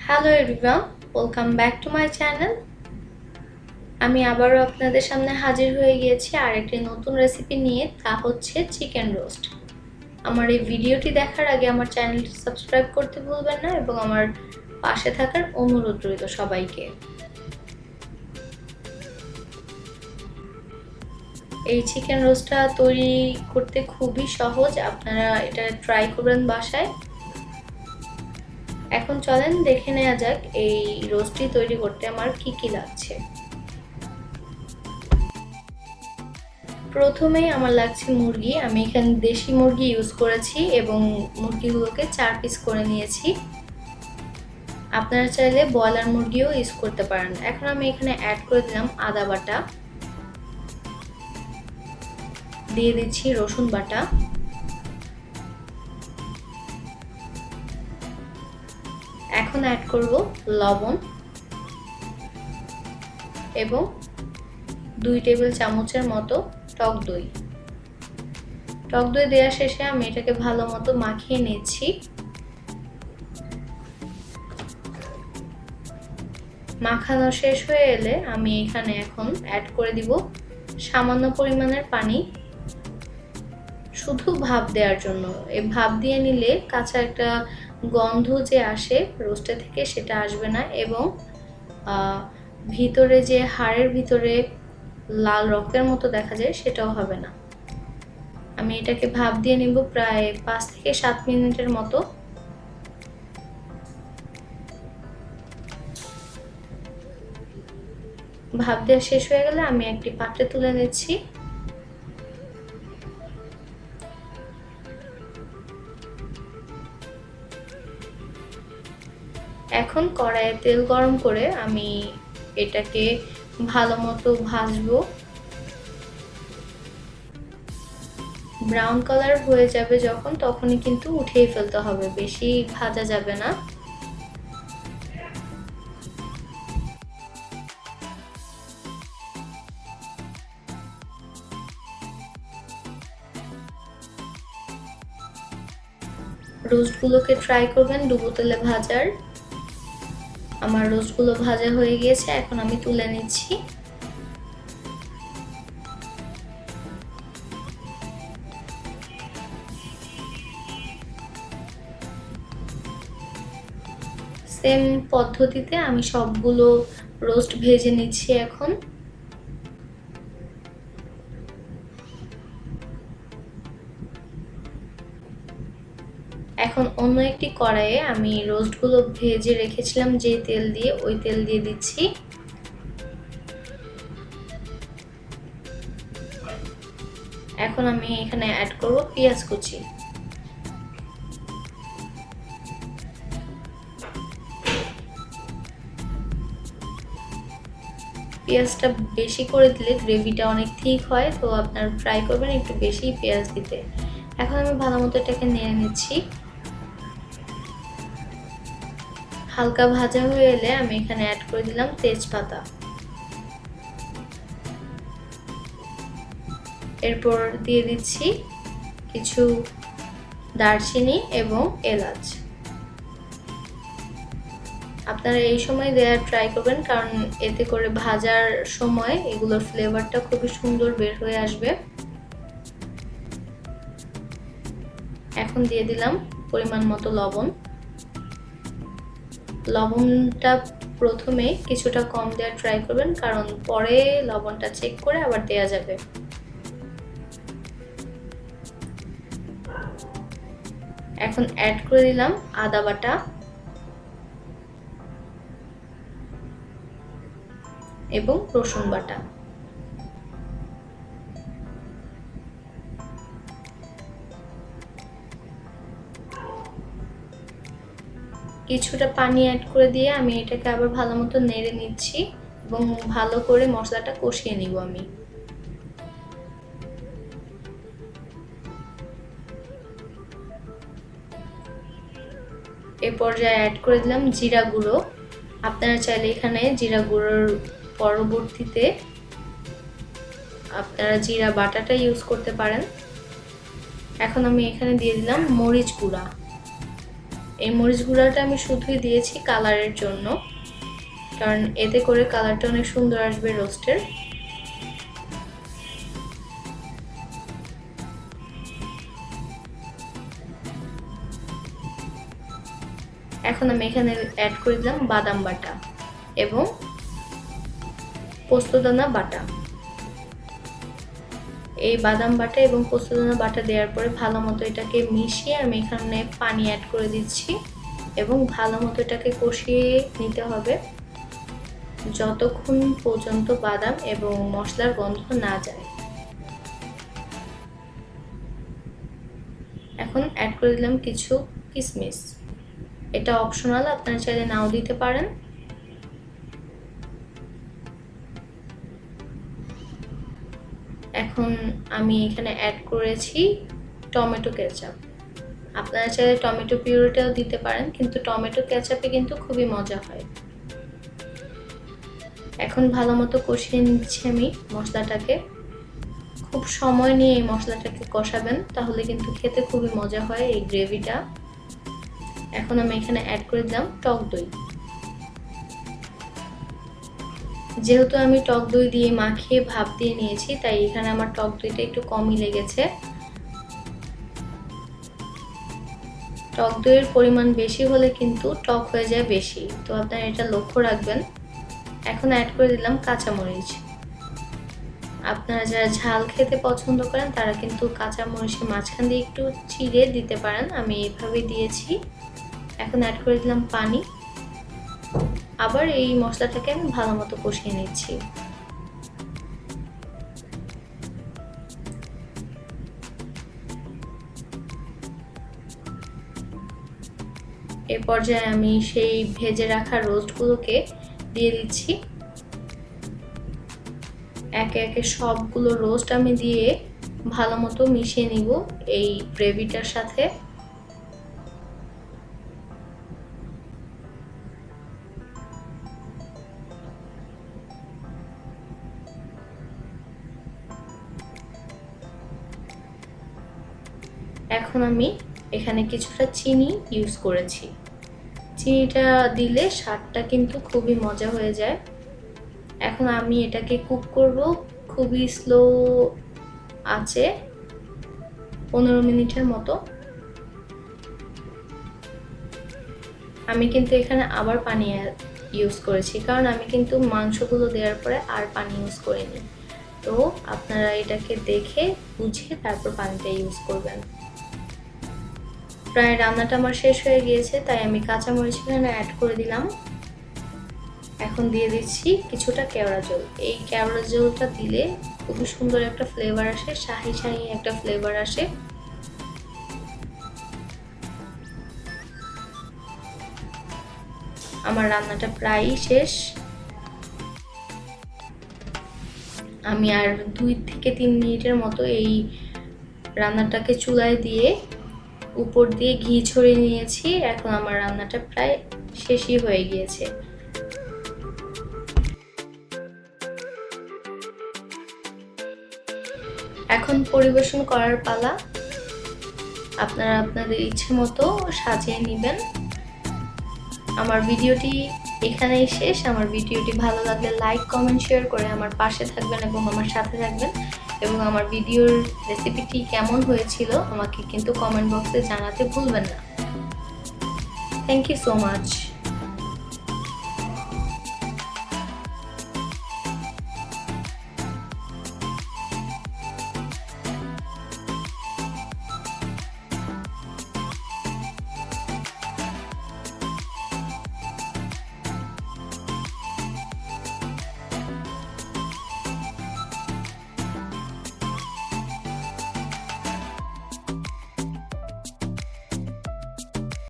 Hello everyone, welcome back to my channel. আমি আবারও আপনাদের সামনে হাজির হয়ে গিয়েছি আরেকটি নতুন রেসিপি নিয়ে, তা হচ্ছে চিকেন রোস্ট। আমার এই ভিডিওটি দেখার আগে আমার চ্যানেলটি সাবস্ক্রাইব করতে ভুলবেন না এবং আমার পাশে থাকার অনুরোধ রইল সবাইকে। এই চিকেন রোস্টটা তৈরি করতে খুবই সহজ, আপনারা এটা ট্রাই করবেন বাসায়। এখন চলেন দেখে নেওয়া যাক এই রোস্টটি তৈরি করতে আমার কি কি লাগছে। প্রথমেই আমার লাগছে মুরগি। আমি এখানে দেশি মুরগি ইউজ করেছি এবং মুরগিগুলোকে 4 পিস করে নিয়েছি। আপনারা চাইলে ব্রয়লার মুরগিও ইউজ করতে পারেন। এখন আমি এখানে অ্যাড করে দিলাম আদা বাটা, দিয়ে দিচ্ছি রসুন বাটা, এখন অ্যাড করব লবণ এবং 2 টেবিল চামচের মতো টক দই। টক দই দেওয়া শেষে আমি এটাকে ভালো মতো মাখিয়ে নিচ্ছি। মাখানো শেষ হয়ে এলে আমি এখানে এখন অ্যাড করে দিব সামান্য পরিমাণের পানি, শুধু ভাপ দেওয়ার জন্য। এই ভাপ দিয়ে নিলে কাঁচা একটা গন্ধ যে আসে রোস্টে থেকে সেটা আসবে না এবং ভিতরে যে হাড়ের ভিতরে লাল রক্তের মতো দেখা যায় সেটাও হবে না। আমি এটাকে ভাপ দিয়ে নিব প্রায় 5 থেকে 7 মিনিটের মতো। ভাপ দেওয়া শেষ হয়ে গেলে আমি একটি পাত্রে তুলে নিচ্ছি। এখন কড়াইয়ে তেল গরম করে আমি এটাকে ভালো মতো ভাজবো। ব্রাউন কালার হয়ে যাবে যখন, তখনই কিন্তু উঠিয়ে ফেলতে হবে, বেশি ভাজা যাবে না। রোস্টগুলোকে ট্রাই করবেন ডুবো তেলে ভাজার। আমার রোস্টগুলো ভাজা হয়ে গিয়েছে, এখন আমি তুলে নিচ্ছি। সেম পদ্ধতিতে আমি সবগুলো রোস্ট ভেজে নিচ্ছি। এখন অন্য একটি কড়াইয়ে আমি রোস্টগুলো ভেজে রেখেছিলাম যে তেল দিয়ে, ওই তেল দিয়ে দিচ্ছি। এখন আমি এখানে অ্যাড করব পেঁয়াজ কুচি। পেঁয়াজটা বেশি করে দিলে গ্রেভিটা অনেক ঠিক হয়, তো আপনারা ট্রাই করবেন একটু বেশি পেঁয়াজ দিতে। এখন আমি ভালো মতো এটাকে নেড়ে নিচ্ছি। হালকা ভাজা হয়ে এলে আমি এখানে অ্যাড করে দিলাম তেজপাতা, এরপর দিয়ে দিচ্ছি কিছু দারচিনি এবং এলাচ। আপনারা এই সময় দেওয়ার ট্রাই করবেন, কারণ এতে করে ভাজার সময় এগুলোর ফ্লেভারটা খুবই সুন্দর বের হয়ে আসবে। এখন দিয়ে দিলাম পরিমাণ মতো লবণ। লবণটা প্রথমে কিছুটা কম দেওয়ার ট্রাই করবেন, কারণ পরে লবণটা চেক করে আবার দেওয়া যাবে। এখন অ্যাড করে দিলাম আদা বাটা এবং রসুন বাটা। কিছুটা পানি অ্যাড করে দিয়ে আমি এটাকে আবার ভালো মতো নেড়ে নিচ্ছি এবং ভালো করে মশলাটা কষিয়ে নিব আমি। এই পর্যায়ে অ্যাড করে দিলাম জিরা গুঁড়ো। আপনারা চাইলে এখানে জিরা গুঁড়োর পরবর্তীতে আপনারা জিরা বাটাটা ইউজ করতে পারেন। এখন আমি এখানে দিয়ে দিলাম মরিচ গুঁড়া। এই মরিচ গুঁড়াটা আমি শুধুই দিয়েছি কালারের জন্য, কারণ এতে করে কালারটা অনেক সুন্দর আসবে রোস্টের। এখন আমি এখানে অ্যাড করে দিলাম বাদাম বাটা এবং পোস্তদানা বাটা। এই বাদাম বাটা এবং পোস্তদানা বাটা দেওয়ার পরে ভালো মতো এটাকে মিশিয়ে আমি এখানে পানি অ্যাড করে দিচ্ছি এবং ভালো মতো এটাকে কষিয়ে নিতে হবে যতক্ষণ পর্যন্ত বাদাম এবং মশলার গন্ধ না যায়। এখন অ্যাড করে দিলাম কিছু কিশমিশ, এটা অপশনাল, আপনারা চাইলে নাও দিতে পারেন। এখন আমি এখানে অ্যাড করেছি টমেটো কেচাপ, আপনারা চাইলে টমেটো পিউরিটাও দিতে পারেন, কিন্তু টমেটো কেচাপে কিন্তু খুবই মজা হয়। এখন ভালো মতো কষিয়ে নিচ্ছি আমি মশলাটাকে, খুব সময় নিয়ে এই মশলাটাকে কষাবেন, তাহলে কিন্তু খেতে খুবই মজা হয় এই গ্রেভিটা। এখন আমি এখানে অ্যাড করে দিলাম টক দই। যেহেতু আমি টক দই দিয়ে মাখিয়ে ভাপ দিয়ে নিয়েছি, তাই এখানে আমার টক দইটা একটু কমই লেগেছে। টক দইয়ের পরিমাণ বেশি হলে কিন্তু টক হয়ে যায় বেশি, তো আপনারা এটা লক্ষ্য রাখবেন। এখন অ্যাড করে দিলাম কাঁচামরিচ। আপনারা যারা ঝাল খেতে পছন্দ করেন তারা কিন্তু কাঁচামরিচের মাঝখান দিয়ে একটু চিড়ে দিতে পারেন, আমি এভাবে দিয়েছি। এখন অ্যাড করে দিলাম পানি, আবার এই মশলাটাকে আমি ভালো মতো কষিয়ে নিচ্ছি। এই পর্যায়ে আমি সেই ভেজে রাখা রোস্টগুলোকে দিয়ে দিচ্ছি। একে একে সবগুলো রোস্ট আমি দিয়ে ভালো মতো মিশিয়ে নিব এই গ্রেভিটার সাথে। এখন আমি এখানে কিছুটা চিনি ইউজ করেছি, চিনিটা দিলে স্বাদটা কিন্তু খুবই মজা হয়ে যায়। এখন আমি এটাকে কুক করব খুবই স্লো আছে 15 মিনিটের মতো। আমি কিন্তু এখানে আবার পানি ইউজ করেছি, কারণ আমি কিন্তু মাংসগুলো দেওয়ার পরে আর পানি ইউজ করিনি, তো আপনারা এটাকে দেখে বুঝে তারপর পানিটা ইউজ করবেন। প্রায় রান্নাটা আমার শেষ হয়ে গিয়েছে, তাই আমি কাঁচামরিচ এখানে অ্যাড করে দিলাম। এখন দিয়ে দিচ্ছি কিছুটা কেওড়া জল। এই কেওড়া জলটা দিলে খুবই সুন্দর একটা ফ্লেভার আসে, শাহি শাহি একটা ফ্লেভার আসে। আমার রান্নাটা প্রায়ই শেষ, আমি আর 2 থেকে 3 মিনিটের মতো এই রান্নাটাকে চুলায় দিয়ে উপর দিয়ে ঘি ছড়িয়ে নিয়েছি। এখন আমার রান্নাটা প্রায় শেষই হয়ে গিয়েছে। এখন পরিবেশন করার পালা, আপনারা আপনাদের ইচ্ছে মতো সাজিয়ে নেবেন। আমার ভিডিওটি এখানেই শেষ। আমার ভিডিওটি ভালো লাগলে লাইক কমেন্ট শেয়ার করে আমার পাশে থাকবেন এবং আমার সাথে থাকবেন, এবং আমার ভিডিওর রেসিপিটি কেমন হয়েছিল আমাকে কিন্তু কমেন্ট বক্সে জানাতে ভুলবেন না। Thank you so much.